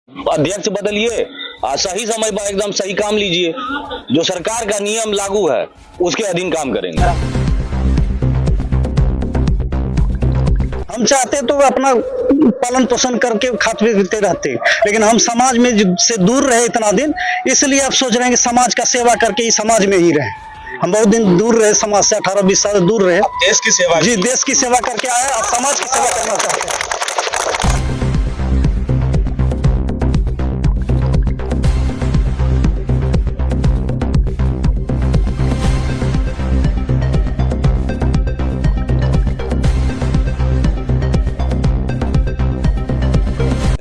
अध्यक्ष बदलिए, सही समय पर एकदम सही काम लीजिए, जो सरकार का नियम लागू है उसके अधीन काम करेंगे। हम चाहते तो अपना पालन पोषण करके खाते पीते रहते, लेकिन हम समाज में से दूर रहे इतना दिन, इसलिए अब सोच रहे हैं कि समाज का सेवा करके ही समाज में ही रहे। हम बहुत दिन दूर रहे समाज से, 18-20 साल दूर रहे। देश की सेवा, जी देश की सेवा करके आए और समाज की सेवा करना चाहते हैं।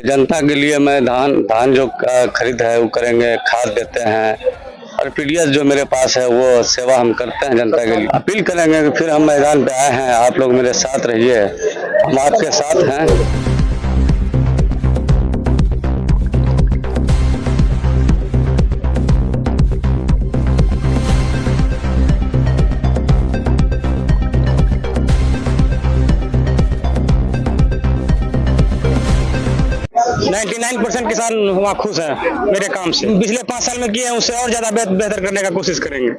जनता के लिए मैं धान जो खरीद है वो करेंगे, खाद देते हैं और पीडीएस जो मेरे पास है वो सेवा हम करते हैं जनता के लिए। अपील करेंगे कि फिर हम मैदान पे आए हैं, आप लोग मेरे साथ रहिए, हम आपके साथ हैं। 99% किसान वहाँ खुश हैं मेरे काम से। पिछले 5 साल में किए हैं, उससे और ज्यादा बेहतर करने का कोशिश करेंगे।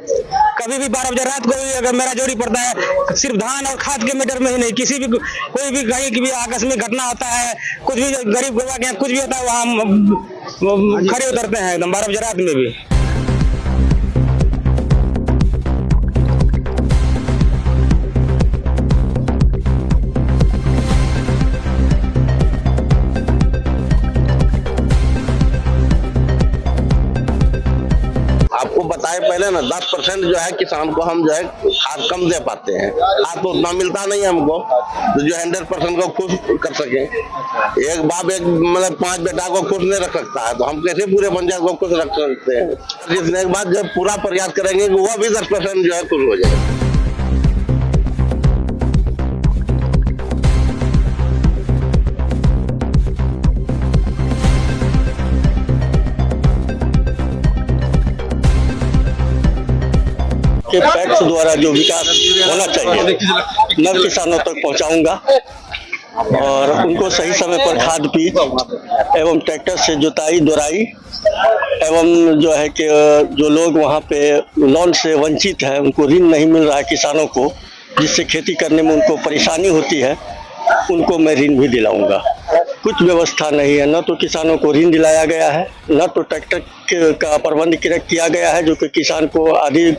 कभी भी 12 बजे रात को भी अगर मेरा जोड़ी पड़ता है, सिर्फ धान और खाद के मीटर में ही नहीं, किसी भी कोई भी कहीं की भी आकस्मिक घटना होता है, कुछ भी गरीब गुरबा के कुछ भी होता है, वहाँ खड़े उतरते हैं एकदम 12 बजे रात में भी। आपको बताए पहले ना 10% जो है किसान को हम जो है खाद कम दे पाते हैं, खाद तो उतना मिलता नहीं है हमको, तो जो 100% को खुश कर सके। एक बाप एक मतलब 5 बेटा को खुश नहीं रख सकता है, तो हम कैसे पूरे पंचायत को खुश रख सकते हैं। जिसने के बाद जो पूरा प्रयास करेंगे कि वह भी 10% जो है खुश हो जाए। पैक्स द्वारा जो विकास होना चाहिए मैं किसानों तक पहुंचाऊंगा और उनको सही समय पर खाद बीज एवं ट्रैक्टर से जुताई दोराई एवं जो है कि जो लोग वहां पे लोन से वंचित है, उनको ऋण नहीं मिल रहा है किसानों को, जिससे खेती करने में उनको परेशानी होती है, उनको मैं ऋण भी दिलाऊंगा। कुछ व्यवस्था नहीं है, न तो किसानों को ऋण दिलाया गया है, न तो ट्रैक्टर का प्रबंध किया गया है जो कि किसान को आधी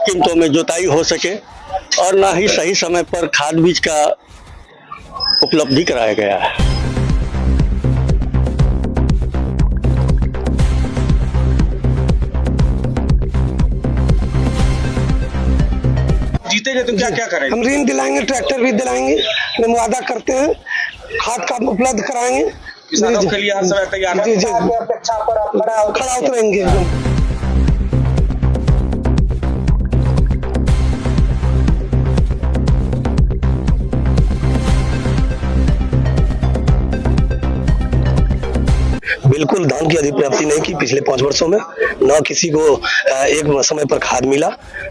कीमतों में जुताई हो सके, और ना ही सही समय पर खाद बीज का उपलब्धि कराया गया है। जीतेंगे तो क्या क्या करेंगे? हम ऋण दिलाएंगे, ट्रैक्टर भी दिलाएंगे, हम वादा करते हैं, खाद का उपलब्ध कराएंगे। किसानों के लिए हर समय तैयार है। जी अपेक्षा पर खड़ा उतरेंगे। बिल्कुल धान की अधिप्राप्ति नहीं की पिछले 5 वर्षों में, न किसी को एक समय पर खाद मिला,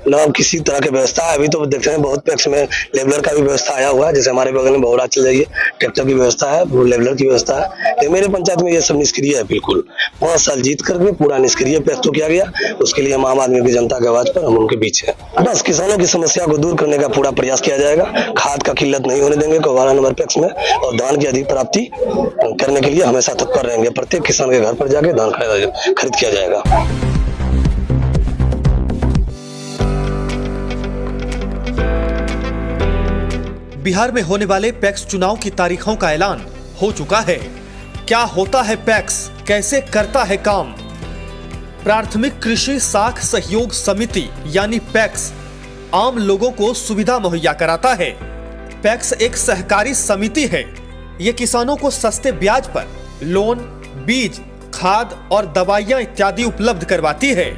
न किसी तरह की व्यवस्था है। अभी तो देखते हैं बहुत पैक्स में लेवलर का भी व्यवस्था आया हुआ है, जैसे हमारे बगल में बहुड़ा चल रही है, ट्रैक्टर की व्यवस्था है, लेवलर की व्यवस्था है। तो मेरे पंचायत में ये सब निष्क्रिय है बिल्कुल। 5 साल जीत करके पूरा निष्क्रिय पैक्स तो किया गया, उसके लिए हम आम आदमी की जनता के आवाज पर हम उनके बीच है। बस किसानों की समस्या को दूर करने का पूरा प्रयास किया जाएगा, खाद का किल्लत नहीं होने देंगे 12 नंबर पैक्स में, और धान की अधिप्राप्ति करने के लिए हमेशा तत्पर रहेंगे। प्रत्येक किसान के घर पर जाके धान खरीद किया जाएगा। बिहार में होने वाले पैक्स चुनाव की तारीखों का ऐलान हो चुका है। क्या होता है पैक्स, कैसे करता है काम? प्राथमिक कृषि साख सहयोग समिति यानी पैक्स आम लोगों को सुविधा मुहैया कराता है। पैक्स एक सहकारी समिति है। ये किसानों को सस्ते ब्याज पर लोन, बीज, खाद और दवाइयां इत्यादि उपलब्ध करवाती है।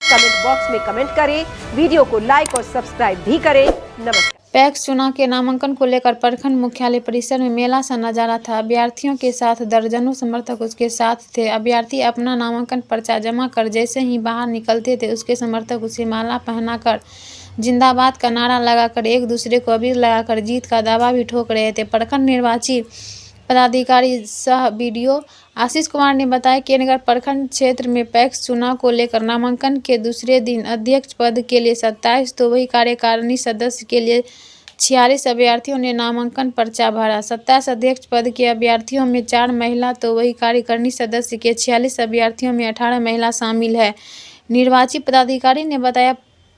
कमेंट बॉक्स में कमेंट करें, वीडियो को लाइक और सब्सक्राइब भी करें। नमस्कार। पैक्स चुनाव के नामांकन को लेकर प्रखंड मुख्यालय परिसर में मेला सा नजारा था। अभ्यर्थियों के साथ दर्जनों समर्थक उसके साथ थे। अभ्यर्थी अपना नामांकन पर्चा जमा कर जैसे ही बाहर निकलते थे, उसके समर्थक उसे माला पहनाकर जिंदाबाद का नारा लगाकर एक दूसरे को अबीर लगाकर जीत का दावा भी ठोक रहे थे। प्रखंड निर्वाची पदाधिकारी सह बीडीओ आशीष कुमार ने बताया कि नगर प्रखंड क्षेत्र में पैक्स चुनाव को लेकर नामांकन के दूसरे दिन अध्यक्ष पद के लिए 27 तो वही कार्यकारिणी सदस्य के लिए 46 अभ्यर्थियों ने नामांकन पर्चा भरा। 27 अध्यक्ष पद के अभ्यर्थियों में 4 महिला तो वही कार्यकारिणी सदस्य के 46 अभ्यर्थियों में 18 महिला शामिल है। निर्वाची पदाधिकारी ने बताया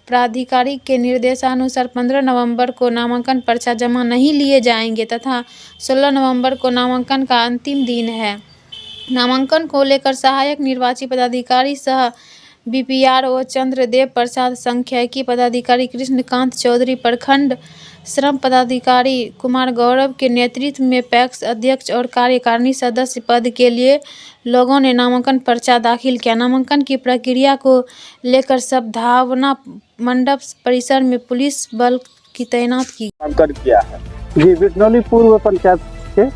प्राधिकारी के निर्देशानुसार 15 नवंबर को नामांकन पर्चा जमा नहीं लिए जाएंगे तथा 16 नवंबर को नामांकन का अंतिम दिन है। नामांकन को लेकर सहायक निर्वाची पदाधिकारी सह बीपीआरओ चंद्रदेव प्रसाद, सांख्यिकी पदाधिकारी कृष्णकांत चौधरी, प्रखंड श्रम पदाधिकारी कुमार गौरव के नेतृत्व में पैक्स अध्यक्ष और कार्यकारिणी सदस्य पद के लिए लोगों ने नामांकन पर्चा दाखिल किया। नामांकन की प्रक्रिया को लेकर सद्भावना मंडप परिसर में पुलिस बल की तैनात की। नामांकन किया है जी बिजनौली पूर्व पंचायत के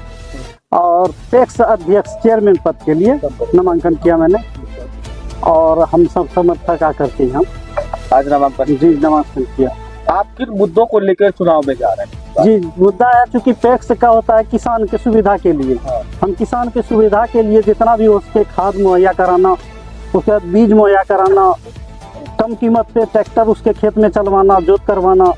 और पैक्स अध्यक्ष चेयरमैन पद के लिए नामांकन किया मैंने और हम सब समर्थक आकर के हम आज नामांकन जी नामांकन किया। आप किन मुद्दों को लेकर चुनाव में जा रहे हैं? जी मुद्दा है चूंकि पैक्स का होता है किसान के सुविधा के लिए। हम किसान के सुविधा के लिए जितना भी उसके खाद मुहैया कराना, उसके बाद बीज मुहैया कराना, कम कीमत पे ट्रैक्टर उसके खेत में चलवाना, जोत करवाना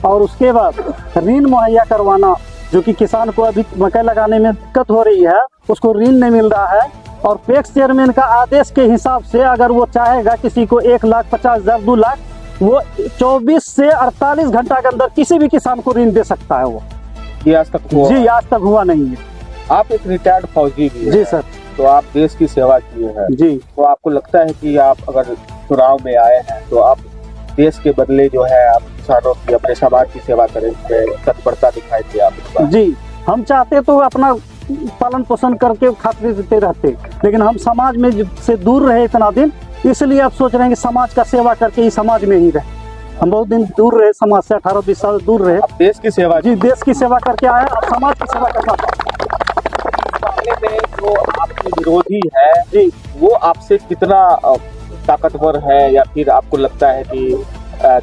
और उसके बाद ऋण मुहैया करवाना, जो कि किसान को अभी मकई लगाने में दिक्कत हो रही है, उसको ऋण नहीं मिल रहा है। और पैक्स चेयरमैन का आदेश के हिसाब से अगर वो चाहेगा किसी को 1,50,000 2 लाख, वो 24 से 48 घंटा के अंदर किसी भी किसान को ऋण दे सकता है। वो ये आज तक हुआ? जी आज तक हुआ नहीं है। आप एक रिटायर्ड फौजी भी जी सर। तो आप देश की सेवा किए हैं जी। तो आपको लगता है कि आप अगर चुनाव में आए हैं तो आप देश के बदले जो है आप किसानों की, अपने समाज की सेवा करेंगे, तत्परता दिखाएंगे आप? जी हम चाहते तो अपना पालन पोषण करके खाते पीते रहते, लेकिन हम समाज में से दूर रहे इतना दिन, इसलिए आप सोच रहे हैं कि समाज का सेवा करके ही समाज में ही रहे। हम बहुत दिन दूर रहे समाज से, 18-20 साल दूर रहे। देश की सेवा? जी देश की सेवा करके आए और समाज की सेवा करना। में जो आपके विरोधी है जी, वो आपसे कितना ताकतवर है या फिर आपको लगता है कि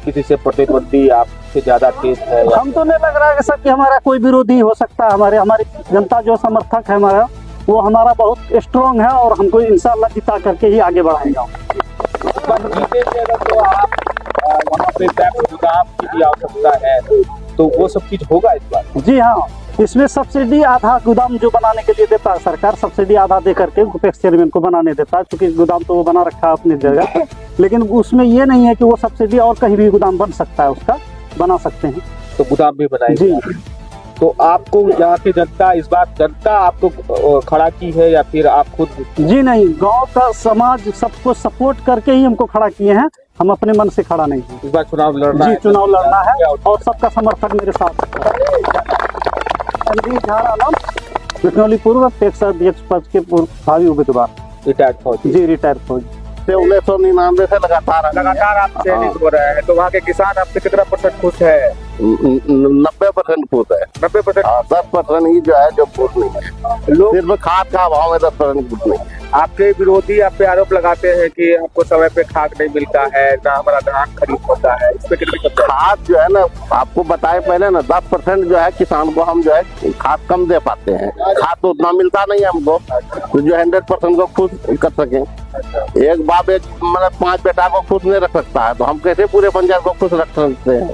किसी से प्रतिद्वंदी आपसे ज्यादा तेज है? हम तो नहीं लग रहा है सर कि हमारा कोई विरोधी हो सकता है। हमारी जनता जो समर्थक है हमारा, वो हमारा बहुत स्ट्रॉन्ग है और हमको इंशाल्लाह जिता करके ही आगे बढ़ाएगा। तो आप वहाँ पे पैक्स गोदाम की भी आवश्यकता है तो वो सब चीज होगा इस बार? जी हाँ, इसमें सब्सिडी आधा गोदाम जो बनाने के लिए देता है सरकार, सब्सिडी आधा दे करके पैक्स चेयरमैन को बनाने देता है, क्योंकि गोदाम तो वो बना रखा है अपनी जगह, लेकिन उसमें ये नहीं है कि वो सब्सिडी और कहीं भी गोदाम बन सकता है, उसका बना सकते हैं। तो गोदाम भी बनाएंगे जी। तो आपको यहाँ की जनता, इस बार जनता आपको खड़ा की है या फिर आप खुद? जी नहीं, गांव का समाज सबको सपोर्ट करके ही हमको खड़ा किए हैं, हम अपने मन से खड़ा नहीं है। इस बार चुनाव लड़ना है? चुनाव लड़ना है और सबका समर्थन मेरे साथ है। बिजनौली पूर्व पैक्स अध्यक्ष पद के भावी उम्मीदवार, रिटायर्ड फौजी। जी रिटायर्ड फौजी। 1999 से लगातार आप चयनित हो रहे हैं, तो वहाँ के किसान आपसे कितना % खुश है? 90% खुश है। 90%? 10% ही जो है जो खुश नहीं है। लोग सिर्फ खाद का अभाव में 10% खुश नहीं है। आपके विरोधी आप पे आरोप लगाते हैं कि हमको समय पे खाद नहीं मिलता है, ना हमारा धान खरीद होता है, इस पे कितनी खाद जो है ना, आपको बताए पहले ना, 10% जो है किसान को हम जो है खाद कम दे पाते हैं। खाद तो उतना मिलता नहीं है हमको तो जो 100% को खुश कर सके। एक बाप एक मतलब 5 बेटा को खुश नहीं रख सकता है, तो हम कैसे पूरे पंचायत को खुश रख सकते हैं?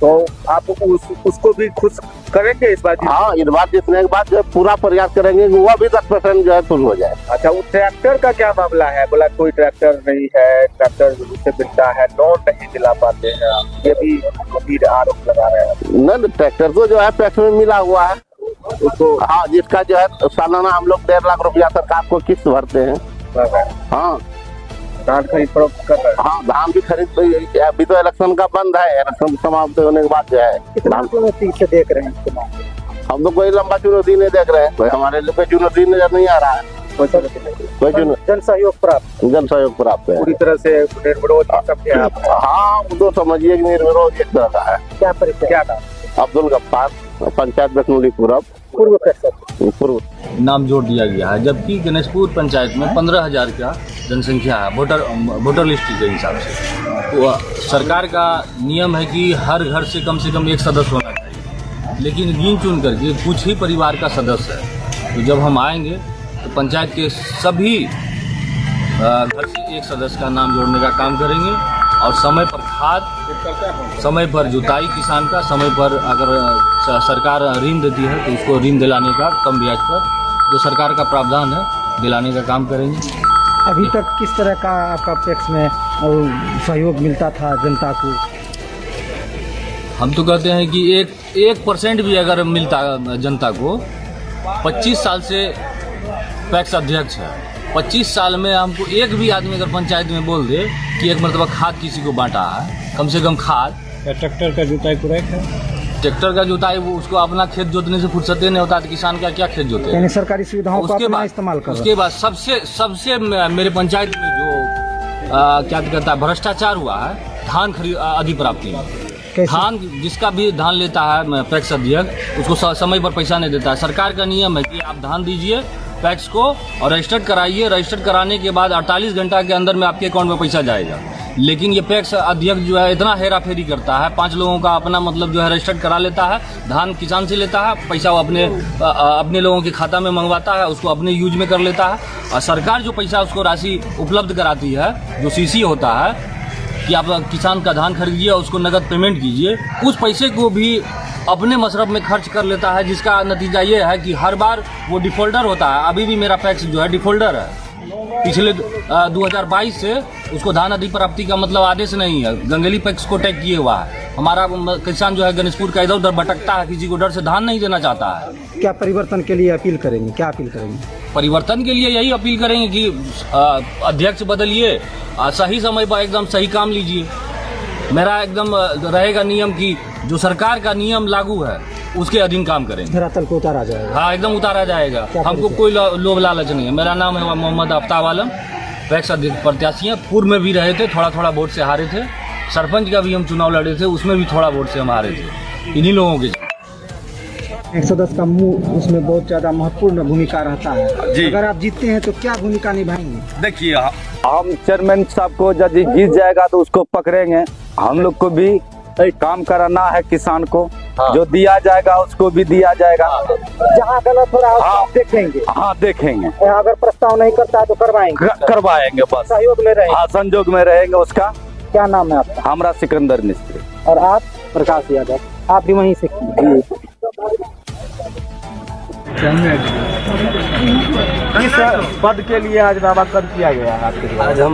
तो आप उसको भी खुश करेंगे इस बार? हाँ, इस बार जीतने के बाद जो पूरा प्रयास करेंगे कि वो भी 10% जो है खुश हो जाए। अच्छा, वो ट्रैक्टर का क्या मामला है? बोला कोई ट्रैक्टर नहीं है, ट्रैक्टर उससे मिलता है, लोन नहीं दिला पाते हैं, ये भी गंभीर आरोप लगा रहे हैं। नहीं, ट्रैक्टर तो जो है पैक्स में मिला हुआ है उसको। हाँ, जिसका जो है सालाना हम लोग 1.5 लाख रुपया सरकार को किस्त भरते हैं। हाँ, धान खरीद फरोख्त कर रहे हैं? हाँ, धान भी खरीद, अभी तो इलेक्शन का बंद है, इलेक्शन समाप्त होने के बाद जो है। कितना चुनौती से देख रहे हैं चुनाव? हम तो कोई लंबा चुनौती नहीं देख रहे हैं, कोई हमारे लिए कोई चुनौती नजर नहीं आ रहा है। कोई जन सहयोग प्राप्त है पूरी तरह से निर्विरोध। हाँ, वो तो समझिए कि निर्विरोध एक तरह का है। क्या अब्दुल गफ्फार, पंचायत बसनूली पूरब, पूर्व नाम जोड़ दिया गया है, जबकि गणेशपुर पंचायत में 15,000 का जनसंख्या है वोटर लिस्ट के हिसाब से। तो सरकार का नियम है कि हर घर से कम एक सदस्य होना चाहिए, लेकिन गिन चुन करके कुछ ही परिवार का सदस्य है। तो जब हम आएंगे तो पंचायत के सभी घर से एक सदस्य का नाम जोड़ने का काम करेंगे और समय पर खाद, समय पर जुताई किसान का, समय पर अगर सरकार ऋण देती है तो उसको ऋण दिलाने का कम ब्याज पर जो सरकार का प्रावधान है दिलाने का काम करेंगे। अभी तक किस तरह का आपका पैक्स में सहयोग मिलता था जनता को? हम तो कहते हैं कि 1% भी अगर मिलता जनता को, 25 साल से पैक्स अध्यक्ष है, 25 साल में हमको एक भी आदमी अगर पंचायत में बोल दे कि एक मरतबा खाद किसी को बांटा है, कम से कम खाद। ट्रैक्टर का जुताई पूरा है? ट्रैक्टर का जुताई वो उसको अपना खेत जोतने से फुर्सत नहीं होता, तो किसान का क्या खेत जोते? यानी सरकारी सुविधाओं का अपना इस्तेमाल कर। उसके बाद सबसे मेरे पंचायत में जो क्या कहता है भ्रष्टाचार हुआ है, धान खरीद अधिप्राप्ति में। धान जिसका भी धान लेता है पैक्स अध्यक्ष, उसको समय पर पैसा नहीं देता है। सरकार का नियम है कि आप धान दीजिए पैक्स को और रजिस्टर्ड कराइए, रजिस्टर्ड कराने के बाद 48 घंटा के अंदर में आपके अकाउंट में पैसा जाएगा। लेकिन ये पैक्स अध्यक्ष जो है इतना हेरा फेरी करता है, 5 लोगों का अपना मतलब जो है रजिस्टर्ड करा लेता है, धान किसान से लेता है, पैसा वो अपने लोगों के खाता में मंगवाता है, उसको अपने यूज में कर लेता है। और सरकार जो पैसा उसको राशि उपलब्ध कराती है, जो सीसी होता है कि आप किसान का धान खरीदिए और उसको नगद पेमेंट कीजिए, उस पैसे को भी अपने मसरफ में खर्च कर लेता है, जिसका नतीजा ये है कि हर बार वो डिफॉल्टर होता है। अभी भी मेरा पैक्स जो है डिफॉल्टर है। पिछले 2022 से उसको धान अधिप्राप्ति का मतलब आदेश नहीं है, गंगेली पैक्स को टैग किए हुआ है। हमारा किसान जो है गणेशपुर का इधर उधर भटकता है, किसी को डर से धान नहीं देना चाहता है। क्या परिवर्तन के लिए अपील करेंगे? क्या अपील करेंगे? परिवर्तन के लिए यही अपील करेंगे कि अध्यक्ष बदलिए, सही समय पर एकदम सही काम लीजिए। मेरा एकदम रहेगा नियम कि जो सरकार का नियम लागू है उसके अधीन काम करेंगे। धरातल को उतारा जाएगा। हाँ, एकदम उतारा जाएगा। हमको कोई लोभ लालच नहीं है। मेरा नाम है मोहम्मद आफ्ताब आलम, पैक्स अध्यक्ष प्रत्याशी हैं। पूर्व में भी रहे थे, थोड़ा वोट से हारे थे। सरपंच का भी हम चुनाव लड़े थे, उसमें भी थोड़ा वोट से हम हारे थे। इन्हीं लोगों के एक सदस्य का मुँह उसमें बहुत ज्यादा महत्वपूर्ण भूमिका रहता है जी। अगर आप जीतते हैं तो क्या भूमिका निभाएंगे? देखिए, हम चेयरमैन साहब को जब जीत जाएगा तो उसको पकड़ेंगे। हम लोग को भी काम कराना है किसान को। हाँ। जो दिया जाएगा उसको भी दिया जाएगा। जहाँ गलत हो रहा है आप देखेंगे। हाँ, देखेंगे। अगर प्रस्ताव नहीं करता है तो करवाएंगे बस सहयोग में रहेंगे। हाँ, संजोग में रहेंगे। उसका क्या नाम है आपका? हमारा सिकंदर मिस्त्री। और आप? प्रकाश यादव। आप भी वहीं से? किस पद के लिए आज नामांकन किया गया है आपके? आज हम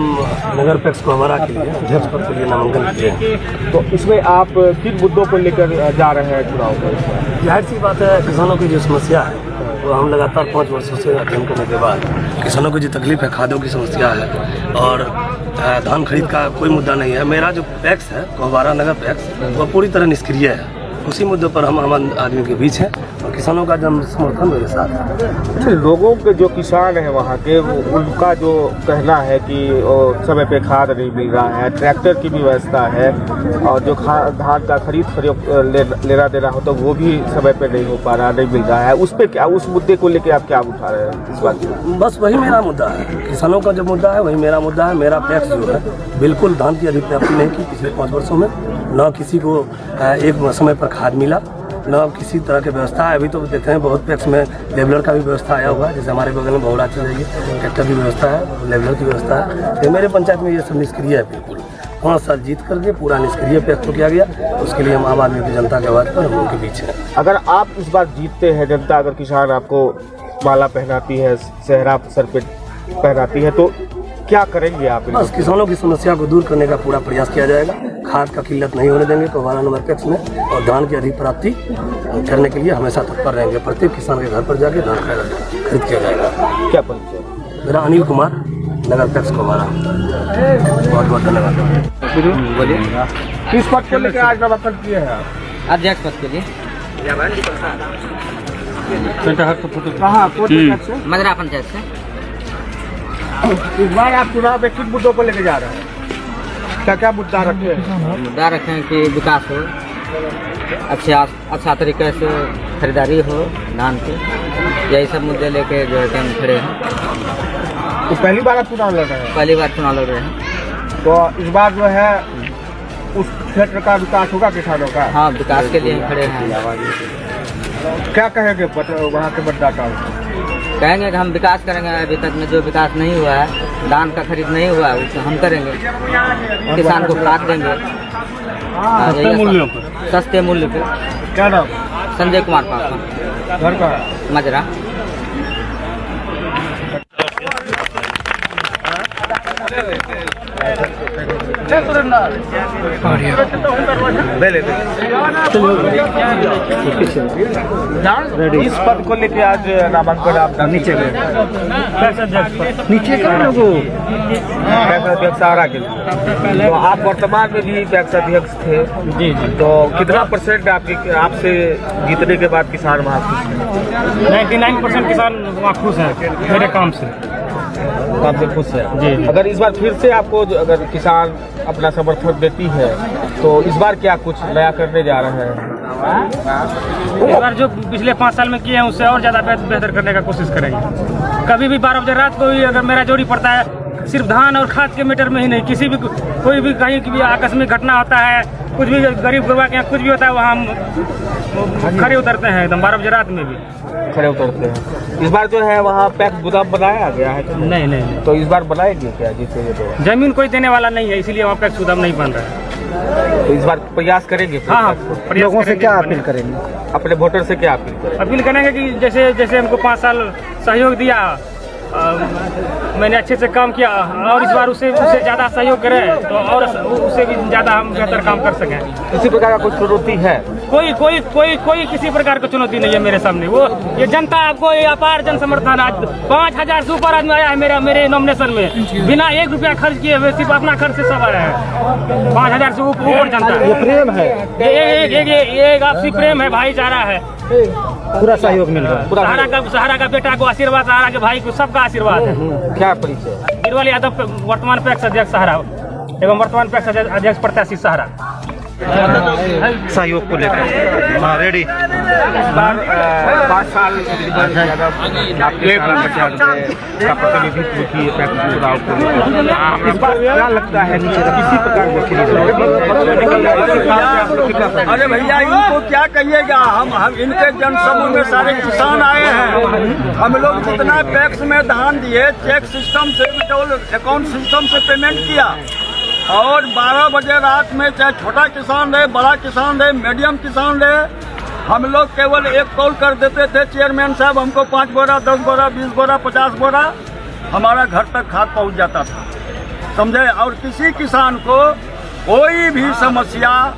नगर पैक्स को हमारा के लिए अध्यक्ष पद के लिए नामांकन किए हैं। तो इसमें आप किन मुद्दों को लेकर जा रहे हैं चुनाव में? जाहिर सी बात है, किसानों की जो समस्या है वो हम लगातार 5 वर्षों से अध्ययन करने के बाद किसानों को जो तकलीफ है, खादों की समस्या है और धान खरीद का कोई मुद्दा नहीं है। मेरा जो पैक्स है कोहवारा नगर पैक्स, वो पूरी तरह निष्क्रिय है। उसी मुद्दे पर हम आम आदमी के बीच हैं और किसानों का जन समर्थन मेरे साथ है। लोगों के जो किसान हैं वहाँ के, उनका जो कहना है कि समय पे खाद नहीं मिल रहा है, ट्रैक्टर की भी व्यवस्था है और जो धान का खरीद लेना देना हो तो वो भी समय पे नहीं हो पा रहा, नहीं मिल रहा है। उस पे क्या, उस मुद्दे को लेकर आप क्या उठा रहे हैं इस बात? बस वही मेरा मुद्दा है, किसानों का जो मुद्दा है वही मेरा मुद्दा है। मेरा पैक्स जो है बिल्कुल धान की अधिप्राप्ति नहीं की पिछले 5 वर्षों में। न किसी को एक समय पर खाद मिला, न किसी तरह की व्यवस्था है। अभी तो देखते हैं बहुत पैक्स में लेबलर का भी व्यवस्था आया हुआ है, जैसे हमारे बगल में बहुड़ा चल रही है, ट्रैक्टर की व्यवस्था है, लेबलर की व्यवस्था है। तो मेरे पंचायत में ये सब निष्क्रिय है बिल्कुल। 5 साल जीत करके पूरा निष्क्रिय पैक्स को किया गया। उसके लिए हम आम आदमी की जनता के आवाज़ पर हम उनके बीच हैं। अगर आप इस बार जीतते हैं, जनता अगर किसान आपको माला पहनाती है, सेहरा सर पे पहनाती है, तो क्या करेंगे आप? बस किसानों की समस्या को दूर करने का पूरा प्रयास किया जाएगा। खाद का किल्लत नहीं होने देंगे कोहवारा नंबर पैक्स में और धान की अधिप्राप्ति करने के लिए हमेशा तत्पर रहेंगे। प्रत्येक किसान के घर पर जाके धान खरीद किया जाएगा। क्या परिचय? मेरा अनिल कुमार, नगर पैक्स कोहवारा। बहुत बहुत धन्यवाद। बोलिए, किस पद को लेकर आज नामांकन किए हैं आप? अध्यक्ष पद के लिए। कहाँ मदरा पंचायत से। इस बार आप चुनाव में किन मुद्दों को लेकर जा रहे हैं? क्या क्या मुद्दा रखे हैं? मुद्दा रखे हैं कि विकास हो, अच्छा तरीके से खरीदारी हो धान की, यही सब मुद्दे लेके जो है कि हम खड़े हैं। तो पहली बार आप चुनाव लड़ रहे हैं? पहली बार चुनाव लड़ रहे हैं। तो इस बार जो है उस क्षेत्र का विकास होगा किसानों का? हाँ, विकास के लिए हम खड़े हैं। क्या कहेंगे वहाँ के मतदाताओं? कहेंगे कि हम विकास करेंगे। अभी तक में जो विकास नहीं हुआ है, धान का खरीद नहीं हुआ है, उसे हम करेंगे। किसान को खाद देंगे सस्ते मूल्य पे। क्या नाम? संजय कुमार पासवान। घर का मजरा। इस पद को लेके आज नामांकन आप नीचे गए? नीचे कर लोगो पैक्स अध्यक्ष सहारा के लिए। तो आप वर्तमान में भी पैक्स अध्यक्ष थे? जी जी। तो कितना % आपसे जीतने के बाद किसान वहाँ खुश हैं? 99% किसान वहाँ खुश हैं मेरे काम से खुश है जी। अगर इस बार फिर से आपको अगर किसान अपना समर्थन देती है तो इस बार क्या कुछ नया करने जा रहे हैं? इस बार जो पिछले 5 साल में किए हैं उससे और ज़्यादा बेहतर करने का कोशिश करेंगे। कभी भी 12 बजे रात को भी अगर मेरा जोड़ी पड़ता है, सिर्फ धान और खाद के मीटर में ही नहीं, किसी भी कोई भी कहीं की भी आकस्मिक घटना होता है, कुछ भी गरीब गुरबा के यहाँ कुछ भी होता है, वहाँ हम खड़े उतरते हैं एकदम 12 बजे रात में भी खड़े उतरते हैं। इस बार जो है वहाँ पैक्स गोदाम बनाया गया है? नहीं। तो इस बार बनाएंगे क्या? जिससे ये तो जमीन कोई देने वाला नहीं है, इसीलिए वहाँ पैक्स गोदाम नहीं बन रहा है। तो इस बार प्रयास करेंगे? हाँ, लोगों से क्या अपील करेंगे? अपने वोटर से क्या अपील करेंगे? अपील करेंगे कि जैसे हमको 5 साल सहयोग दिया, मैंने अच्छे से काम किया और इस बार उससे ज़्यादा सहयोग करें तो और उससे भी ज़्यादा हम बेहतर काम कर सकें। किसी प्रकार का कुछ चुनौती है? कोई किसी प्रकार की चुनौती नहीं है मेरे सामने। वो ये जनता आपको ये अपार जन समर्थन, आज 5000 से ऊपर आदमी आया है मेरे नॉमिनेशन में, बिना 1 रुपया खर्च किए हुए, सिर्फ अपना खर्च से सब आया है। 5000 से ऊपर जनता। ये प्रेम है, एक आपसी प्रेम है, भाईचारा है, पूरा सहयोग मिल रहा है। सहारा का बेटा को आशीर्वाद, सहारा के भाई को सबका आशीर्वाद है। क्या परिचय? गिरवाल यादव, वर्तमान पैक्स अध्यक्ष सहारा एवं वर्तमान पैक्स अध्यक्ष प्रत्याशी सहारा। सहयोग को लेकर हाँ रेडी। इस बार 5 साल आपके का प्रतिनिधित्व किए पैक्स चुनाव को, इस बार क्या लगता है किसी प्रकार का? अरे भैया इनको क्या कहिएगा, हम इनके जनसमूह में सारे किसान आए हैं। हम लोग जितना पैक्स में धान दिए, चेक सिस्टम से, विड्रॉल अकाउंट सिस्टम से पेमेंट किया और 12 बजे रात में चाहे छोटा किसान रहे, बड़ा किसान रहे, मीडियम किसान रहे, हम लोग केवल एक कॉल कर देते थे, चेयरमैन साहब हमको 5 बोरा, 10 बोरा, 20 बोरा, 50 बोरा, हमारा घर तक खाद पहुंच जाता था, समझे। और किसी किसान को कोई भी समस्या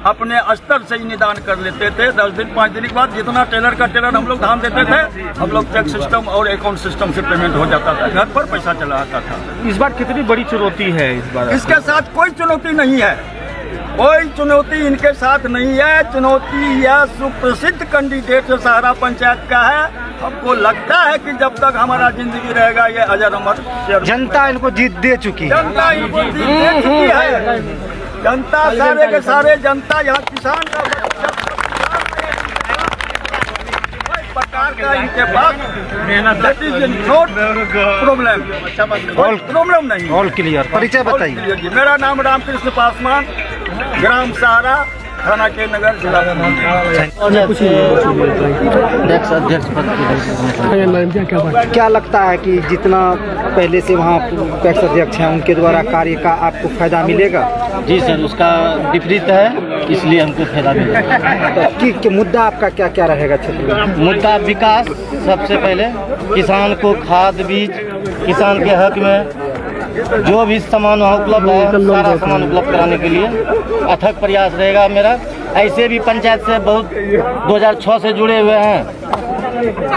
अपने स्तर से ही निदान कर लेते थे। 10 दिन 5 दिन के बाद जितना टेलर का टेलर हम लोग धान देते थे, हम लोग चेक सिस्टम और अकाउंट सिस्टम से पेमेंट हो जाता था, घर पर पैसा चला आता था। इस बार कितनी बड़ी चुनौती है इस बार? इसके साथ कोई चुनौती नहीं है, कोई चुनौती इनके साथ नहीं है। चुनौती यह सुप्रसिद्ध कैंडिडेट जो सहारा पंचायत का है, हमको लगता है कि जब तक हमारा जिंदगी रहेगा ये अजर अमर। जनता इनको जीत दे चुकी है, जनता इनको जीत दे चुकी है। जनता सारे के सारे जनता यहाँ किसान का प्रकार का इनके पास प्रॉब्लम नहीं। All clear. परिचय बताइए। मेरा नाम रामकृष्ण पासवान, ग्राम सहारा, थाना के नगर, जिला। क्या लगता है कि जितना पहले से वहाँ पैक्स अध्यक्ष हैं उनके द्वारा कार्य का आपको फायदा मिलेगा? जी सर, उसका विपरीत है, इसलिए हमको फायदा मिलेगा। तो मुद्दा आपका क्या क्या रहेगा क्षेत्र में? मुद्दा विकास, सबसे पहले किसान को खाद बीज, किसान के हक में जो भी सामान वहाँ उपलब्ध है सारा सामान उपलब्ध कराने के लिए अथक प्रयास रहेगा मेरा। ऐसे भी पंचायत से बहुत 2006 से जुड़े हुए हैं,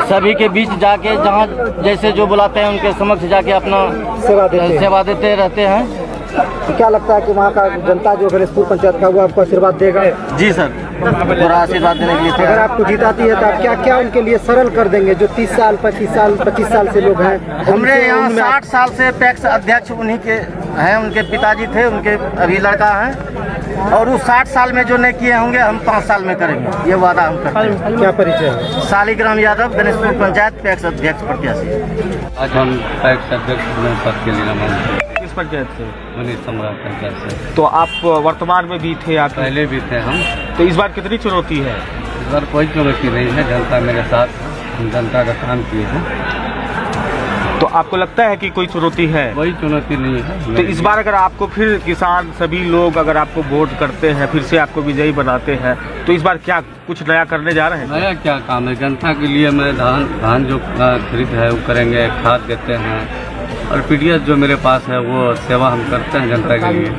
सभी के बीच जाके जहाँ जैसे जो बुलाते हैं उनके समक्ष जाके अपना सेवा देते रहते हैं। तो क्या लगता है कि वहाँ का जनता जो गणेशपुर पंचायत का वो आपको आशीर्वाद देगा? जी सर, पूरा आशीर्वाद देने के लिए। अगर आपको जिताती है तो आप क्या क्या उनके लिए सरल कर देंगे जो 30 साल 25 साल से लोग हैं? हमारे यहाँ 60 साल से पैक्स अध्यक्ष उन्हीं के हैं, उनके पिताजी थे, उनके अभी लड़का है, और उस 60 साल में जो नहीं किए होंगे हम 5 साल में करेंगे, ये वादा हम करते हैं। क्या परिचय है? शालिग्राम यादव, गणेशपुर पंचायत पैक्स अध्यक्ष प्रत्याशी। आज हम पैक्स अध्यक्ष पद के लिए नामांकित। किस पंचायत से? मनीष सम्राट पंचायत से। तो आप वर्तमान में भी थे, आप पहले भी थे हम। तो इस बार कितनी चुनौती है? इस बार कोई चुनौती नहीं है, जनता मेरे साथ, हम जनता का काम किए हैं। तो आपको लगता है कि कोई चुनौती है? कोई चुनौती नहीं है। तो इस बार अगर आपको फिर किसान सभी लोग अगर आपको वोट करते हैं, फिर से आपको विजयी बनाते हैं, तो इस बार क्या कुछ नया करने जा रहे हैं? नया क्या काम है? जनता के लिए मैं धान जो खरीद है वो करेंगे, खाद देते हैं, और पीडीएस जो मेरे पास है वो सेवा हम करते हैं जनता के लिए।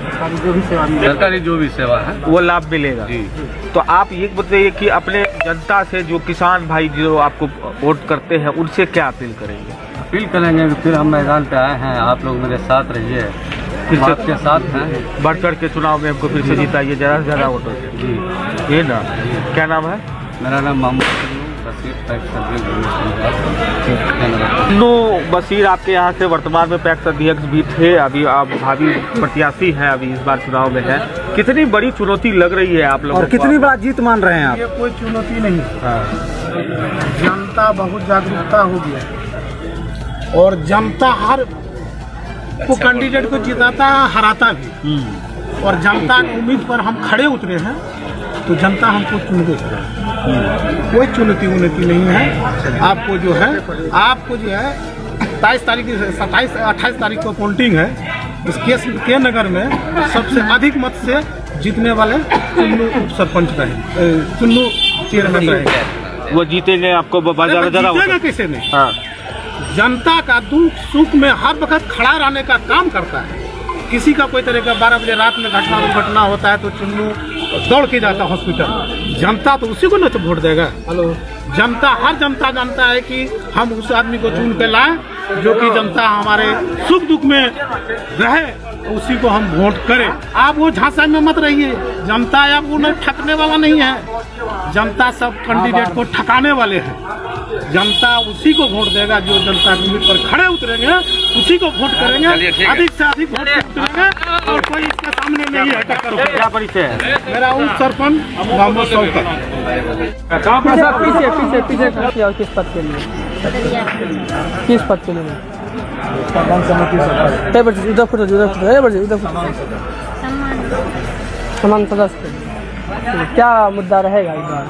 सरकारी जो भी सेवा है वो लाभ मिलेगा जी। तो आप ये बताइए कि अपने जनता से जो किसान भाई जो आपको वोट करते हैं उनसे क्या अपील करेंगे? अपील करेंगे कि फिर हम मैदान पे आए हैं, आप लोग मेरे साथ रहिए, फिर आपके साथ हैं, बढ़ चढ़ के चुनाव में हमको फिर से जिताइए, ज़्यादा से ज़्यादा वोटों से जी। ये ना, क्या नाम है? मेरा नाम मोहम्मद बशीर, आपके यहाँ से वर्तमान में पैक्स अध्यक्ष भी थे, अभी आप भावी प्रत्याशी हैं, अभी इस बार चुनाव में है। कितनी बड़ी चुनौती लग रही है आप लोगों को? और कितनी बड़ा जीत मान रहे हैं आप? ये कोई चुनौती नहीं। जनता बहुत जागरूकता हो गया और जनता हर को कैंडिडेट को जिताता हराता भी, और जनता की उम्मीद पर हम खड़े उतरे हैं, तो जनता हमको चुनबे करे। कोई चुनौती नहीं है। आपको जो है 27 तारीख 28 तारीख को काउंटिंग है। इस केस के नगर में सबसे अधिक मत से जीतने वाले चुन्नू उप सरपंच रहे, चुन्नू चेयरमैन रहे। वो जीतेंगे, आपको जीतेगा कैसे नहीं? हाँ। जनता का दुख सुख में हर वक्त खड़ा रहने का काम करता है। किसी का कोई तरह का 12 बजे रात में दुर्घटना होता है तो चुन्नू दौड़ के जाता हॉस्पिटल। जनता तो उसी को न तो वोट देगा। हेलो, जनता हर जनता जानता है कि हम उस आदमी को चुन के लाए जो कि जनता हमारे सुख दुख में रहे, उसी को हम वोट करें। आप वो झांसा में मत रहिए, जनता आपको न ठगने वाला नहीं है। जनता सब कैंडिडेट को ठकाने वाले हैं। जनता उसी को वोट देगा जो जनता की उम्मीद पर खड़े उतरेंगे, उसी को वोट करेंगे, अधिक से अधिक वोट उतरेंगे, और कोई इसके सामने नहीं है टक्कर। क्या परिचय है? मेरा उप सरपंच मोहम्मद शौकत। पीछे किस पद के लिए? किस पद के लिए? समान सदस्य। क्या मुद्दा रहेगा इस बार?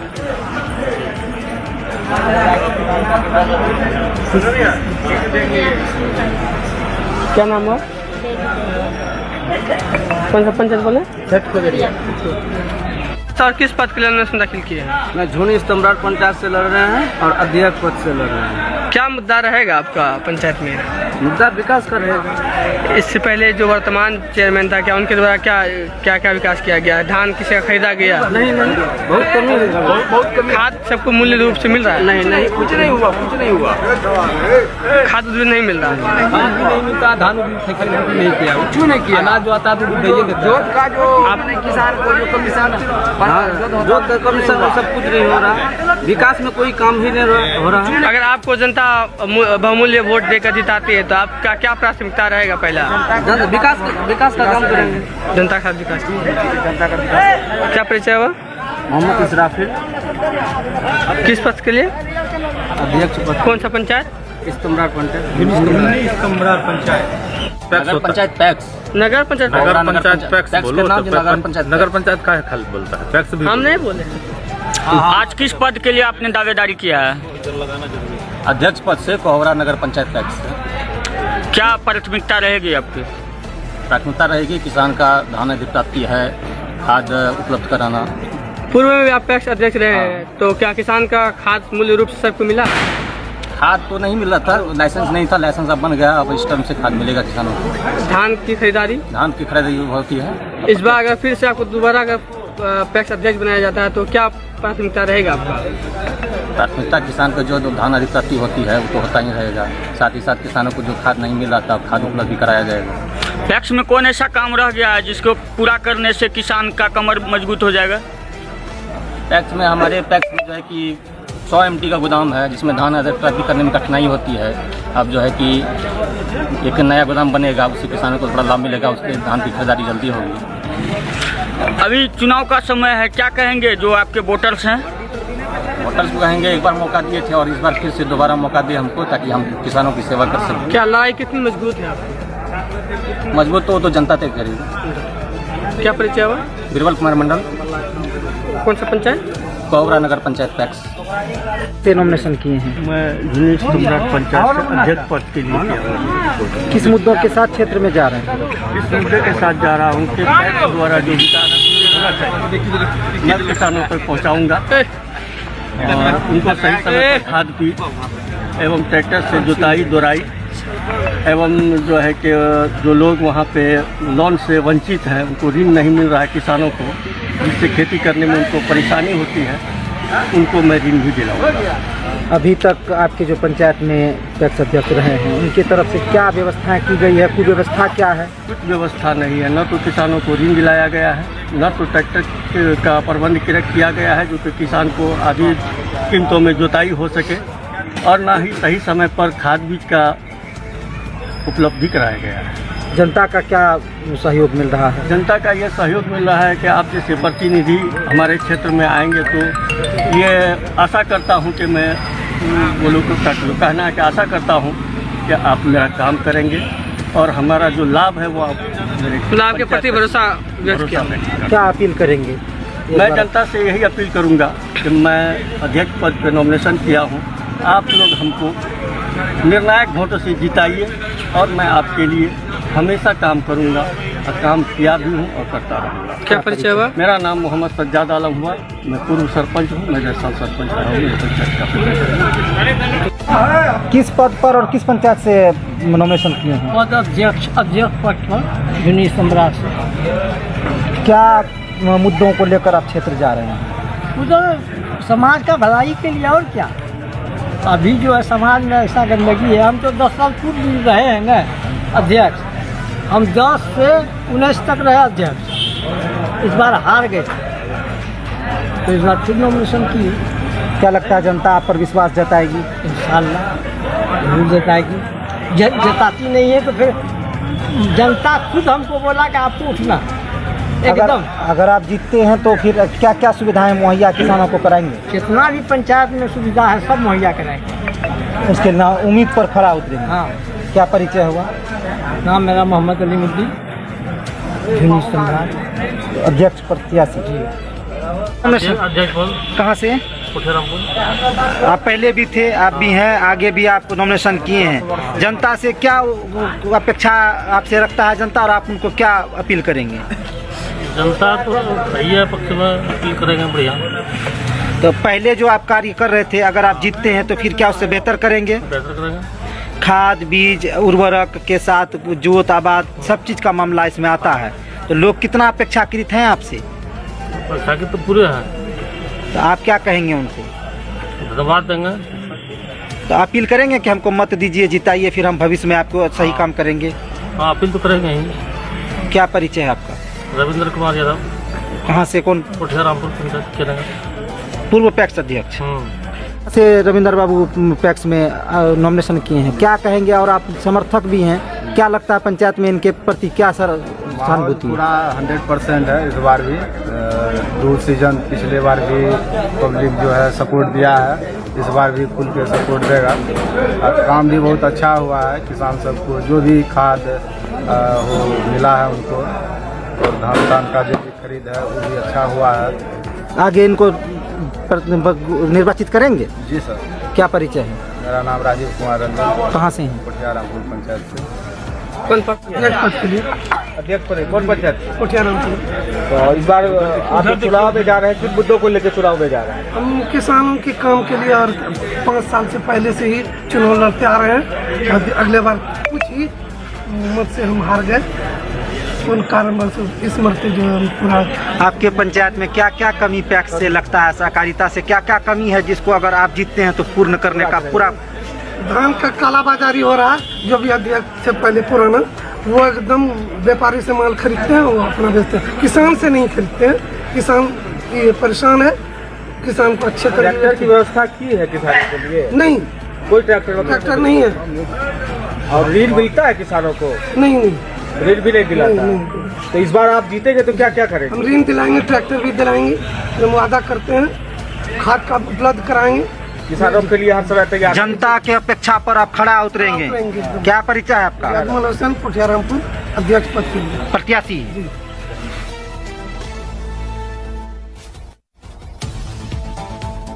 क्या नाम है? कौन सा पंचायत बोले? सर, किस पद के लिए नोमिनेशन दाखिल किए हैं? मैं झुनी स्तम्राट पंचायत से लड़ रहे हैं और अध्यक्ष पद से लड़ रहे हैं। क्या मुद्दा रहेगा आपका पंचायत में? मुद्दा विकास का रहेगा। इससे पहले जो वर्तमान चेयरमैन था, क्या उनके द्वारा क्या विकास किया गया? धान किसी का खरीदा गया? नहीं, बहुत कमी, बहुत कमी। खाद सबको मूल्य रूप से मिल रहा है? नहीं, कुछ नहीं हुआ। खाद नहीं मिल रहा है? नहीं मिलता, धान नहीं किया, कुछ नहीं किया। अनाज जो आता है जोत का, जो आपने किसान को जो कमीशन, जोत का कमीशन, सब कुछ नहीं हो रहा। विकास में कोई काम ही नहीं हो रहा। अगर आपको जनता बहुमूल्य वोट देकर जिताती है तो आपका क्या प्राथमिकता रहेगा? पहला विकास का काम करेंगे, जनता का विकास। क्या परिचय हुआ? मोहम्मद इसराफिल। किस पद के लिए? अध्यक्ष पद। कौन सा पंचायत? स्तम्राट पंचायत। स्तम्राट पंचायत। नगर पंचायत पैक्स। नगर पंचायत पैक्स बोलो। नगर पंचायत का खाली बोलता है, पैक्स भी हम नहीं बोले। आज किस पद के लिए आपने दावेदारी किया है? अध्यक्ष पद से कोहरा नगर पंचायत पैक्स से। क्या प्राथमिकता रहेगी आपकी? प्राथमिकता रहेगी किसान का धान अधिक प्राप्ति है, खाद उपलब्ध कराना। पूर्व में भी आप पैक्स अध्यक्ष रहे हैं, तो क्या किसान का खाद मूल्य रूप से सबको मिला? खाद तो नहीं मिल रहा था, लाइसेंस नहीं था, लाइसेंस अब बन गया, अब इस टाइम से खाद मिलेगा किसानों को। धान की खरीदारी होती है। इस बार अगर फिर से आपको दोबारा अगर पैक्स अध्यक्ष बनाया जाता है तो क्या प्राथमिकता रहेगा आपका? प्राथमिकता किसान को जो धान अधिक प्राप्ति होती है वो तो होता ही रहेगा, साथ ही साथ किसानों को जो खाद नहीं मिल रहा था खाद उपलब्ध भी कराया जाएगा। पैक्स में कौन ऐसा काम रह गया है जिसको पूरा करने से किसान का कमर मजबूत हो जाएगा? पैक्स में हमारे पैक्स में जो है कि 100 MT का गोदाम है जिसमें धान अधिक प्राप्ति करने में कठिनाई होती है। अब जो है कि एक नया गोदाम बनेगा, उससे किसानों को थोड़ा लाभ मिलेगा, उसके धान की खरीदारी जल्दी होगी। अभी चुनाव का समय है, क्या कहेंगे जो आपके वोटर्स हैं? वोटर्स को कहेंगे एक बार मौका दिए थे और इस बार फिर से दोबारा मौका दिए हमको, ताकि हम किसानों की सेवा कर सकें। क्या लड़ाई कितनी मजबूत है आपकी? मजबूत तो जनता तय करेगी। क्या परिचय हुआ? बीरबल कुमार मंडल। कौन सा पंचायत? कोबरा नगर पंचायत पैक्स पे नॉमिनेशन किए हैं। मैं यूनिट सम्राट पंचायत से अध्यक्ष पद के लिए किया। किस मुद्दों के साथ क्षेत्र में जा रहे हैं? इस मुद्दे के साथ जा रहा हूँ कि पैक्स द्वारा जो विकास होना चाहिए मैं किसानों तक पहुँचाऊँगा और उनको सही समय पर खाद बीज एवं ट्रैक्टर से जुताई दोराई एवं जो है कि जो लोग वहाँ पे लोन से वंचित हैं, उनको ऋण नहीं मिल रहा है किसानों को, जिससे खेती करने में उनको परेशानी होती है, उनको मैं ऋण भी दिलाऊंगा। अभी तक आपके जो पंचायत में पैक्स अध्यक्ष रहे हैं, उनकी तरफ से क्या व्यवस्थाएं की गई है? कुछ व्यवस्था क्या है? कुछ व्यवस्था नहीं है, न तो किसानों को ऋण दिलाया गया है, न तो ट्रैक्टर का प्रबंध किया गया है जो कि किसान को आधी कीमतों में जुताई हो सके, और न ही सही समय पर खाद बीज का उपलब्धि कराया गया है। जनता का क्या सहयोग मिल रहा है? जनता का ये सहयोग मिल रहा है कि आप जैसे प्रतिनिधि हमारे क्षेत्र में आएंगे तो ये आशा करता हूं कि मैं वो लोगों का कहना है कि आशा करता हूं कि आप मेरा काम करेंगे और हमारा जो लाभ है वो लाभ के प्रति भरोसा व्यक्त किया। क्या अपील करेंगे? मैं जनता से यही अपील करूंगा कि मैं अध्यक्ष पद पर नॉमिनेशन किया हूं, आप लोग हमको निर्णायक वोटों से जिताइए और मैं आपके लिए हमेशा काम करूंगा और काम किया भी हूं और करता रहूंगा। क्या परिचय हुआ? मेरा नाम मोहम्मद सज्जाद आलम हुआ, मैं पूर्व सरपंच हूं, मैं 10 साल सरपंच रहा हूँ पंचायत का। किस पद पर और किस पंचायत से नॉमिनेशन किए हैं? पद अध्यक्ष पद पर यूनिट सम्राट से। क्या मुद्दों को लेकर आप क्षेत्र जा रहे हैं? उधर समाज का भलाई के लिए, और क्या। अभी जो है समाज में ऐसा गंदगी है, हम तो 10 साल पूर्व भी रहे हैं ना अध्यक्ष, हम 10 से 19 तक रहे अध्यक्ष, इस बार हार गए तो इस बार फिर नॉमिनेशन की। क्या लगता है जनता आप पर विश्वास जताएगी? इंशाल्लाह जरूर जताएगी। जताती नहीं है तो फिर जनता खुद हमको बोला कि आपको उठना एकदम। अगर आप जीतते हैं तो फिर क्या क्या सुविधाएं मुहैया किसानों को कराएंगे? जितना भी पंचायत में सुविधा है सब मुहैया कराएंगे। उसके नाम उम्मीद पर खरा उतरेंगे। हाँ। क्या परिचय हुआ? नाम मेरा मोहम्मद अली मुद्दी, अध्यक्ष प्रत्याशी। अध्यक्ष कहाँ से? आप पहले भी थे, आप भी हैं, आगे भी आप नॉमिनेशन किए हैं। जनता से क्या अपेक्षा आपसे रखता है जनता, और आप उनको क्या अपील करेंगे? जनता तो सही है, पक्ष में अपील करेंगे बढ़िया। तो पहले जो आप कार्य कर रहे थे, अगर आप जीतते हैं तो फिर क्या उससे बेहतर करेंगे? बेहतर करेंगे। खाद बीज उर्वरक के साथ जोत आबाद सब चीज़ का मामला इसमें आता है, तो लोग कितना अपेक्षाकृत हैं आपसे? अपेक्षाकृत तो पूरे हैं। तो आप क्या कहेंगे उनको? धन्यवाद देंगे। तो अपील करेंगे कि हमको मत दीजिए, जिताइए, फिर हम भविष्य में आपको सही काम करेंगे। हाँ, अपील तो करेंगे ही। क्या परिचय है आपका? रविंद्र कुमार यादव। कहाँ से? कौन? रामपुर पंचायत के पूर्व पैक्स अध्यक्ष से रविंद्र बाबू पैक्स में नॉमिनेशन किए हैं, क्या कहेंगे? और आप समर्थक भी हैं, क्या लगता है पंचायत में इनके प्रति क्या सहानुभूति? पूरा 100% है इस बार भी। दूर सीजन पिछले बार भी पब्लिक जो है सपोर्ट दिया है, इस बार भी खुल के सपोर्ट देगा। और काम भी बहुत अच्छा हुआ है, किसान सबको जो भी खाद वो मिला है उनको, और धान का जो भी खरीद है वो भी अच्छा हुआ है। आगे इनको निर्वाचित करेंगे? जी सर। क्या परिचय है? मेरा नाम राजीव कुमार रंजन। कहाँ से हैं? रामपुर पंचायत से। कौन पद के लिए? अध्यक्ष पद कौन पंचायत? रामपुर। तो इस बार आप चुनाव में जा रहे हैं, किन मुद्दों को लेकर चुनाव में जा रहे हैं? हम किसानों के काम के लिए और 5 साल से पहले से ही चुनाव लड़ते आ रहे हैं। अगले बार कुछ ही मत से हम हार गए, उन कारणवश इस मरते जो हम पूरा। आपके पंचायत में क्या क्या कमी पैक्स से लगता है? सहकारिता से क्या क्या कमी है जिसको अगर आप जीतते हैं तो पूर्ण करने का पूरा? धान का कालाबाजारी हो रहा है, जो भी अध्यक्ष से पहले पुराना वो एकदम व्यापारी से माल खरीदते हैं, वो अपना बेचते हैं, किसान से नहीं खरीदते हैं। किसान ये परेशान है, किसान को अच्छे ट्रैक्टर की व्यवस्था की है किसानों के लिए? नहीं, कोई ट्रैक्टर ट्रैक्टर नहीं है। और ऋण मिलता है किसानों को? नहीं नहीं, ऋण भी नहीं दिलाता। तो इस बार आप जीतेंगे तो क्या क्या करेंगे? हम ऋण दिलाएंगे, ट्रैक्टर भी दिलाएंगे, हम वादा करते हैं, खाद का उपलब्ध कराएंगे। किसानों के लिए हर समय तैयार। जनता के अपेक्षा पर आप खड़ा उतरेंगे। क्या परिचय है आपका? अजमल हुसैन, पुठिया रामपुर, अध्यक्ष पद के लिए प्रत्याशी।